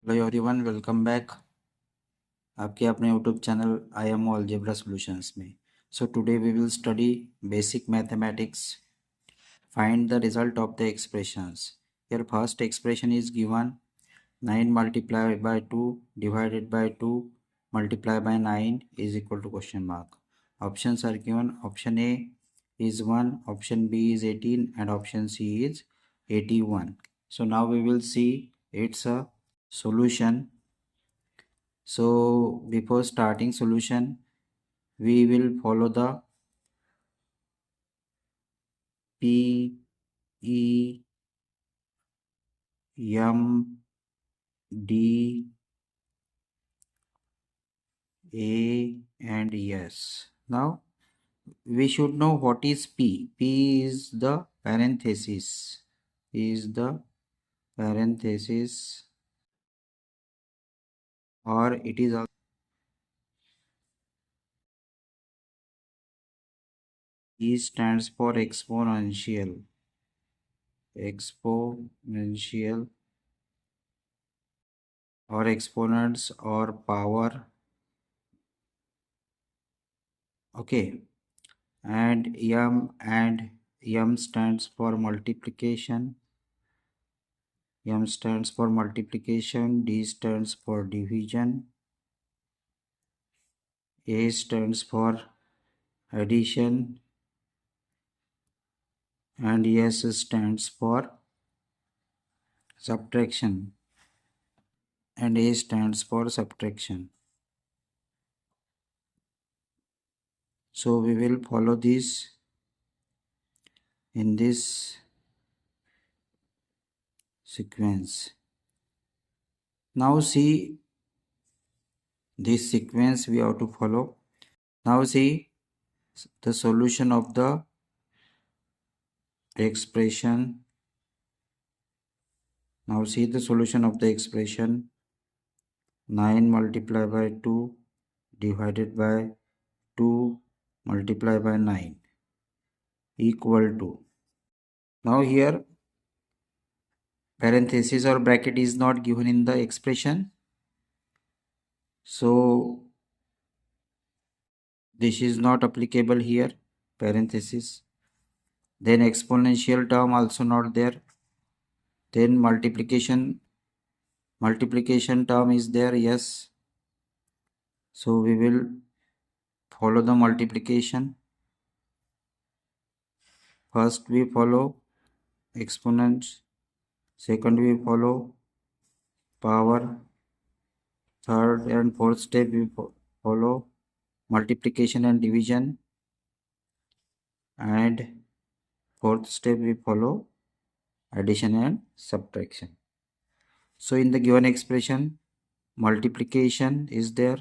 Hello everyone, welcome back आपके अपने YouTube channel I am algebra solutions में। So today we will study basic mathematics, find the result of the expressions. Here first expression is given 9 multiplied by 2 divided by 2 multiplied by 9 is equal to question mark. Options are given. Option A is 1, option B is 18 and option C is 81. So now we will see its a solution. So before starting solution, we will follow the P, E, M, D, A and S. Now we should know what is P. P is the parenthesis. Is the parenthesis, or it is also E stands for exponential. Exponential or exponents or power. Okay. And M stands for multiplication. M stands for multiplication. D stands for division. A stands for addition. And S stands for subtraction. And A stands for subtraction. So we will follow this in this sequence. Now see this sequence we have to follow. Now see the solution of the expression. Now see the solution of the expression 9 multiplied by 2 divided by 2 multiplied by 9 equal to. Now here parenthesis or bracket is not given in the expression. So this is not applicable here, parenthesis. Then exponential term also not there. Then multiplication term is there, yes. So we will follow the multiplication. First we follow exponents, second we follow power, third and fourth step we follow multiplication and division, and fourth step we follow addition and subtraction. So in the given expression, multiplication is there,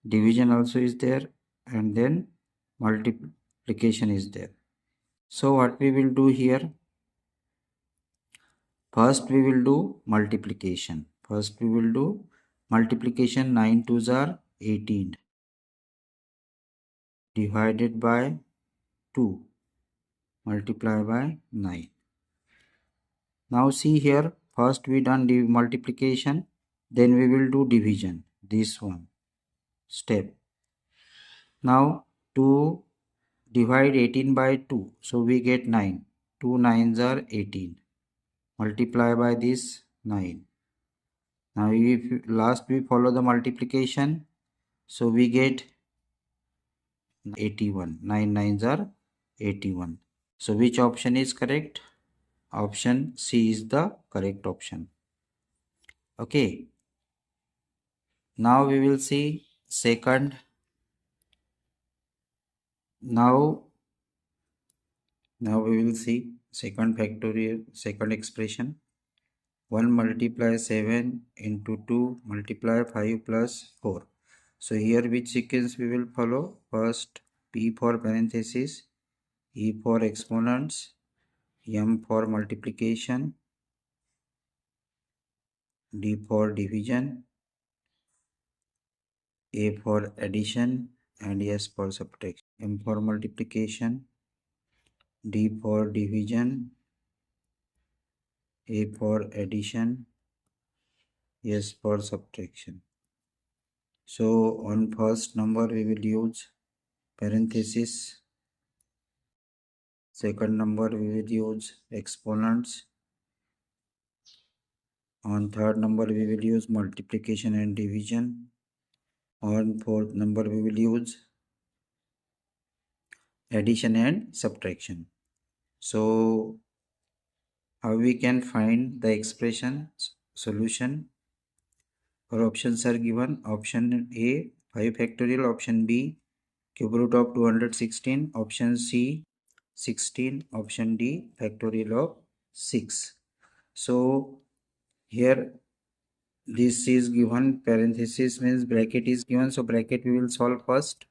division also is there, and then multiplication is there. So what we will do here, first we will do multiplication. 9 2s are 18 divided by 2 multiplied by 9. Now see here, first we done the multiplication, then we will do division, this one step. Now to divide 18 by 2, so we get 9. 2 9s are 18. Multiply by this 9. Now if last we follow the multiplication, so we get 81. 9 9s are 81. So which option is correct? Option C is the correct option. Okay. Now we will see second. Now we will see second factorial, second expression. 1 multiply 7 into 2 multiply 5 plus 4. So here which sequence we will follow? First P for parenthesis, E for exponents, M for multiplication, D for division, A for addition, and S for subtraction. M for multiplication, D for division, A for addition, Yes, for subtraction. So on first number we will use parenthesis. Second number we will use exponents. On third number we will use multiplication and division. On fourth number we will use addition and subtraction. So how we can find the expression solution? Our options are given. Option A 5 factorial, option B cube root of 216, option C 16, option D factorial of 6. So here this is given, parenthesis means bracket is given, so bracket we will solve first,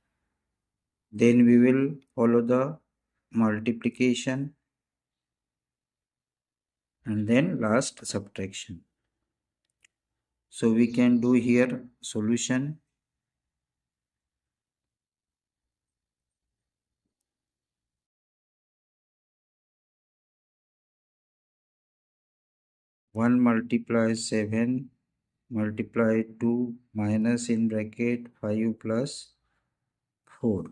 then we will follow the multiplication and then last subtraction. So we can do here solution. 1 multiply 7 multiply 2 minus in bracket 5 plus 4.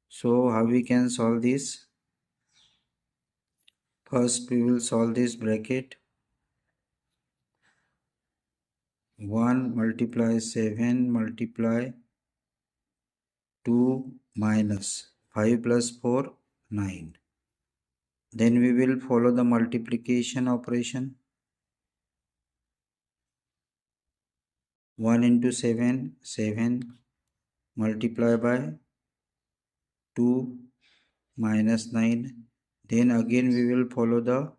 So how we can solve this? First we will solve this bracket. 1 multiply 7 multiply 2 minus 5 plus 4 9. Then we will follow the multiplication operation. 1 into 7 7 multiply by 2 minus 9. Then again we will follow the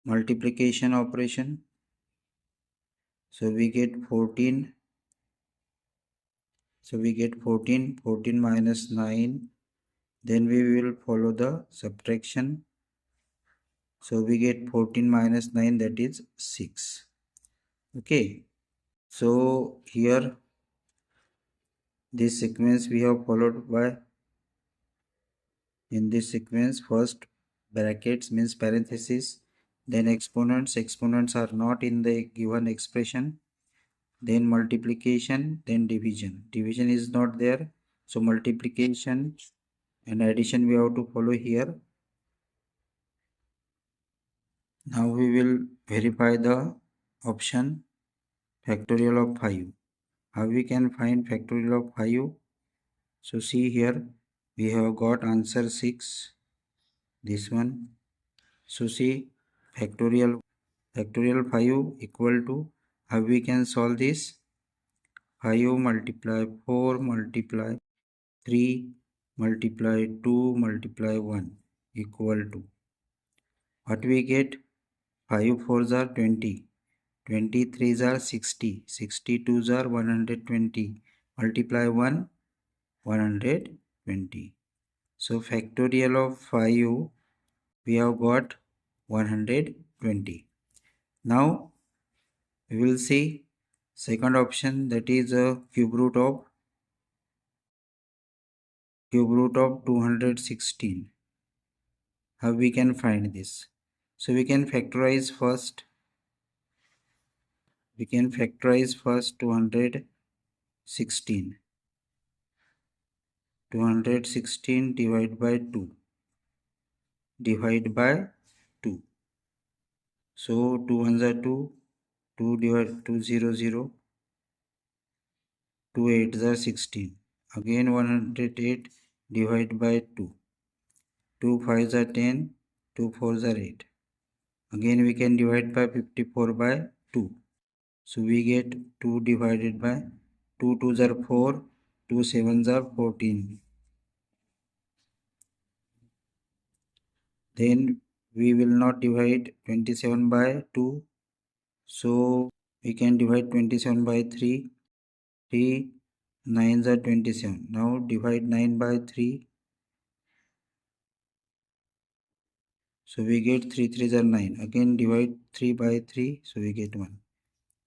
multiplication operation. So we get 14. So we get 14. 14 minus 9. Then we will follow the subtraction. So we get 14 minus 9, that is 6. Okay. So here this sequence we have followed by, in this sequence first brackets means parenthesis, then exponents. Exponents are not in the given expression. Then multiplication, then division. Division is not there. So multiplication and addition we have to follow here. Now we will verify the option factorial of 5. How we can find factorial of 5? So see here, we have got answer 6, this one. So see, factorial 5 equal to, how we can solve this? 5 multiply 4 multiply 3 multiply 2 multiply 1 equal to, what we get? 5 4s are 20, 23s are 60, 62s are 120, multiply 1 120. So factorial of 5 we have got 120. Now we will see second option, that is a cube root of 216. How we can find this? So we can factorize first. 216. 216 divided by 2. Divide by 2. So 2 ones are 2. 2 divided 2 0 0. 2 8s are 16. Again 108 divided by 2. 2 5s are 10. 2 4s are 8. Again we can divide by 54 by 2. So we get 2 divided by 2 2s are 4. 2 7s are 14. Then we will not divide 27 by 2. So we can divide 27 by 3. 3 9s are 27. Now divide 9 by 3. So we get 3 3s are 9. Again divide 3 by 3. So we get 1.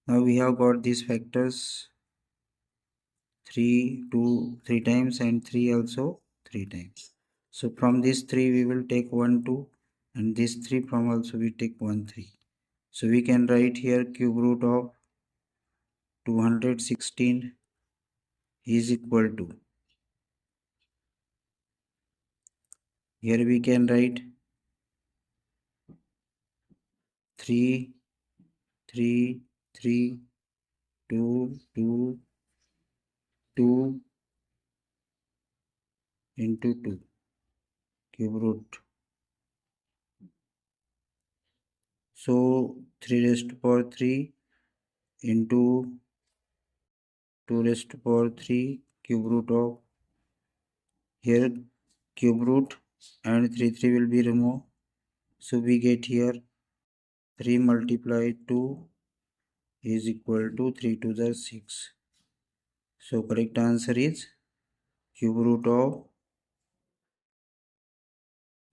Now we have got these factors 3 2 3 times and 3 also 3 times. So from this 3 we will take 1 2, and this 3 from also we take 1 3. So we can write here cube root of 216 is equal to, here we can write 3 3 3 2 2 2 into 2 cube root. So 3 raised to power 3 into 2 raised to power 3 cube root of, here cube root and 3 will be removed. So we get here 3 multiplied 2 is equal to 3 to the 6. So correct answer is cube root of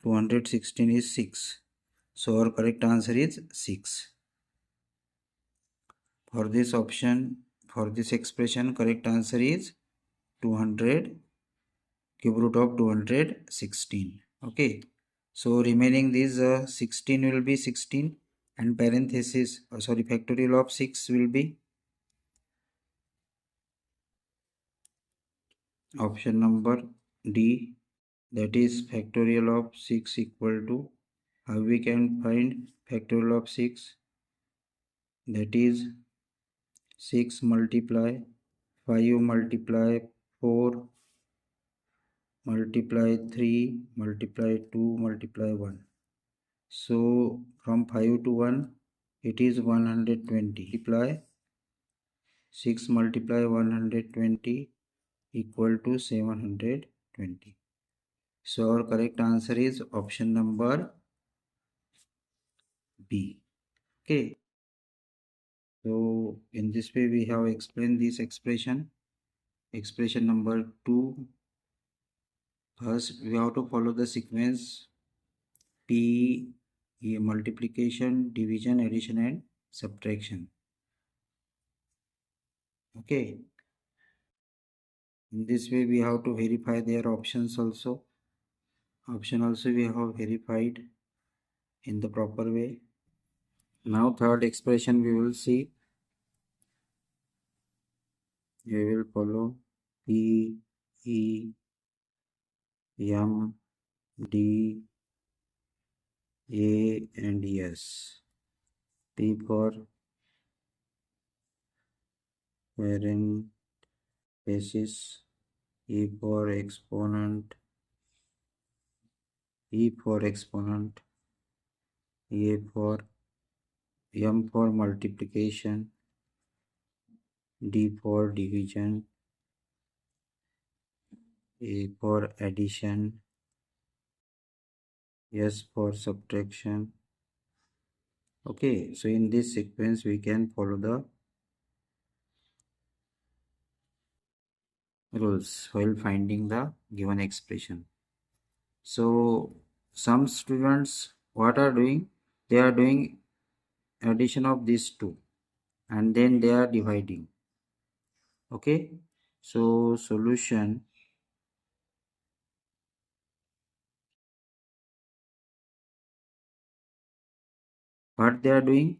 216 is 6. So our correct answer is 6. For this option, for this expression, correct answer is 200, cube root of 216. Okay. So remaining this 16 will be 16 and parenthesis, factorial of 6 will be option number D, that is factorial of 6 equal to, how we can find factorial of 6, that is 6 multiply 5 multiply 4 multiply 3 multiply 2 multiply 1. So from 5 to 1 it is 120. Multiply 6 multiply 120 equal to 720. So our correct answer is option number B. Okay. So in this way we have explained this expression. Expression number 2. First we have to follow the sequence P, multiplication, division, addition and subtraction. Okay. In this way we have to verify their options also. Option also we have verified in the proper way. Now third expression we will see. We will follow P, E, M, D, A and S. P for parenthesis, E for exponent, E for exponent, A for M for multiplication, D for division, A for addition, S for subtraction. Okay, so in this sequence we can follow the rules while finding the given expression. So some students what are doing? They are doing addition of these two and then they are dividing. Okay, so solution, what they are doing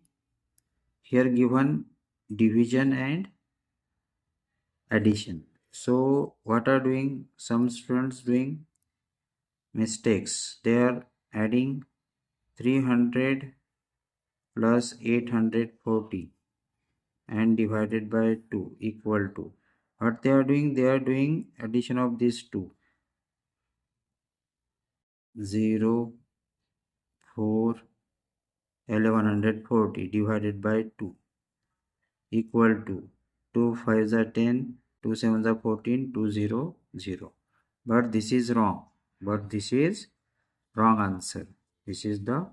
here, given division and addition. So what are doing some students doing mistakes? They are adding 300 plus 840 and divided by 2 equal to, what they are doing? They are doing addition of these two, 0 4 1140 divided by 2 equal to 2 5s are 10, 2 7s are 14, 2 0 0. But this is wrong. But this is wrong answer. This is the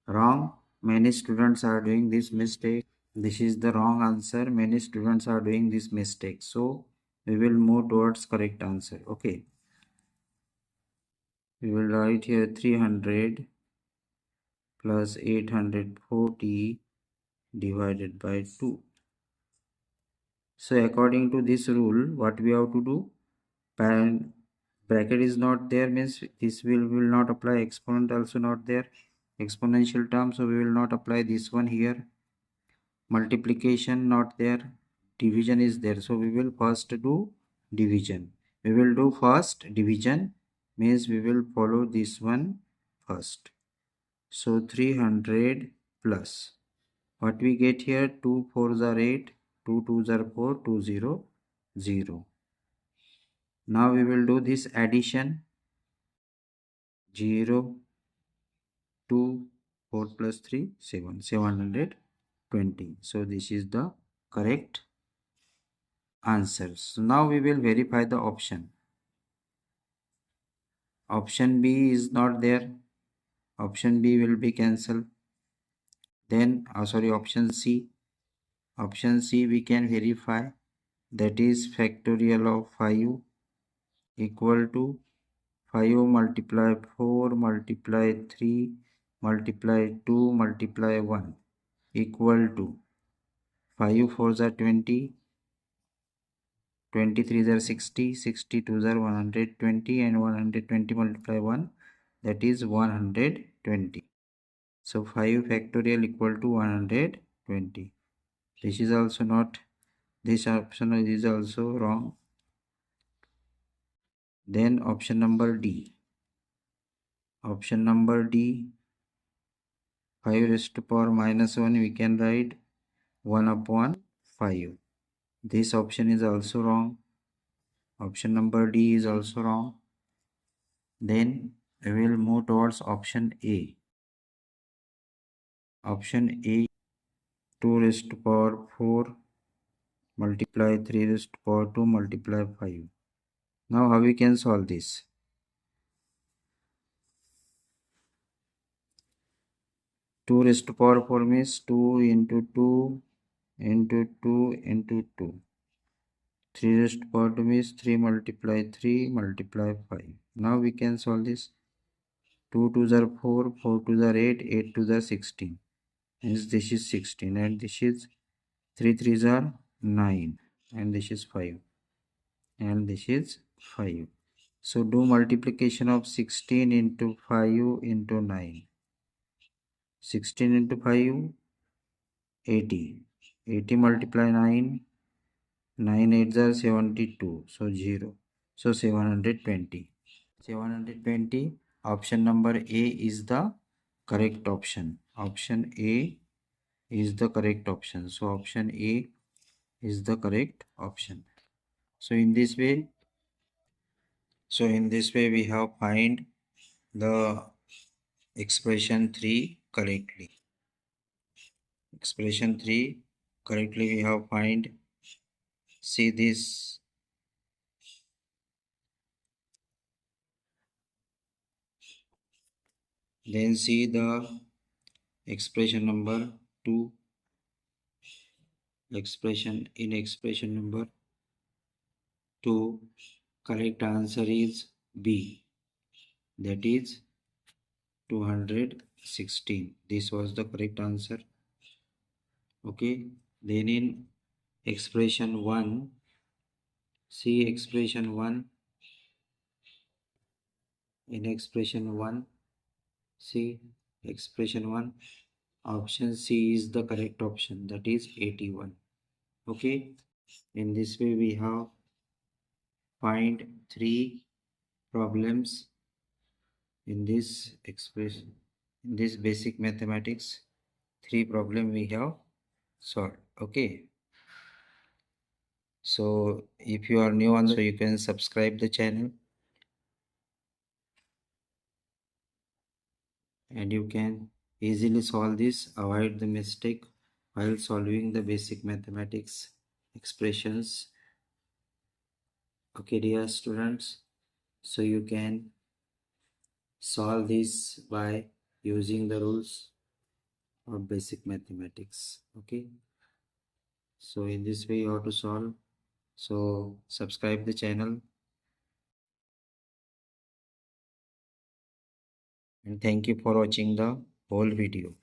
wrong. Many students are doing this mistake. This is the wrong answer. Many students are doing this mistake. So we will move towards correct answer. Okay. We will write here 300 plus 840 divided by 2. So according to this rule, what we have to do? Bracket is not there means this will not apply. Exponent also not there. exponential term, so we will not apply this one here. Multiplication not there, division is there, so we will first do division. We will do first division, means we will follow this one first. So 300 plus what we get here, 2 4s are 8, 2 2s are 4, 2 0 0. Now we will do this addition. 0 2 4 plus 3 7, 720. So this is the correct answer. So now we will verify the option. Option B is not there. Option B will be cancelled. Then option C. Option C we can verify, that is factorial of 5 equal to 5 multiply 4 multiply 3 multiply 2 multiply 1 equal to 5 4s are 20, 23s are 60, 62s are 120, and 120 multiply 1, that is 120. So 5 factorial equal to 120. This is also not, this option is also wrong. Then option number D. Option number D, 5 raised to power minus 1, we can write 1 upon 5. This option is also wrong. Option number D is also wrong. Then we will move towards option A. Option A, 2 raised to power 4 multiply 3 raised to power 2 multiply 5. Now how we can solve this? Two raised to power 4 means 2 into 2 into 2 into 2. 3 raised to power 2 means 3 multiply 3 multiply 5. Now we can solve this. 2 2s are 4, 4 2s are 8, 8 2s are 16. Hence this is 16, and this is 3 3s are 9, and this is 5, and this is 5. So do multiplication of 16 into 5 into 9. 16 into 5, 80. 80 multiply 9, 9 8s are 72, so 0. So 720. 720. Option number A is the correct option. Option A is the correct option. So option A is the correct option. So in this way we have find the expression 3 correctly. Expression 3 correctly we have find. See this. Then see the expression number 2. Expression number 2, correct answer is B, that is 216. This was the correct answer. Okay, then in expression 1, see expression 1. In expression 1, see expression 1, option C is the correct option, that is 81. Okay, in this way we have find 3 problems in this expression, in this basic mathematics. 3 problem we have solved. Okay, so if you are new on, so you can subscribe the channel, and you can easily solve this, avoid the mistake while solving the basic mathematics expressions. Okay dear students, so you can solve this by using the rules of basic mathematics. Okay, so in this way you have to solve. So subscribe the channel, and thank you for watching the whole video.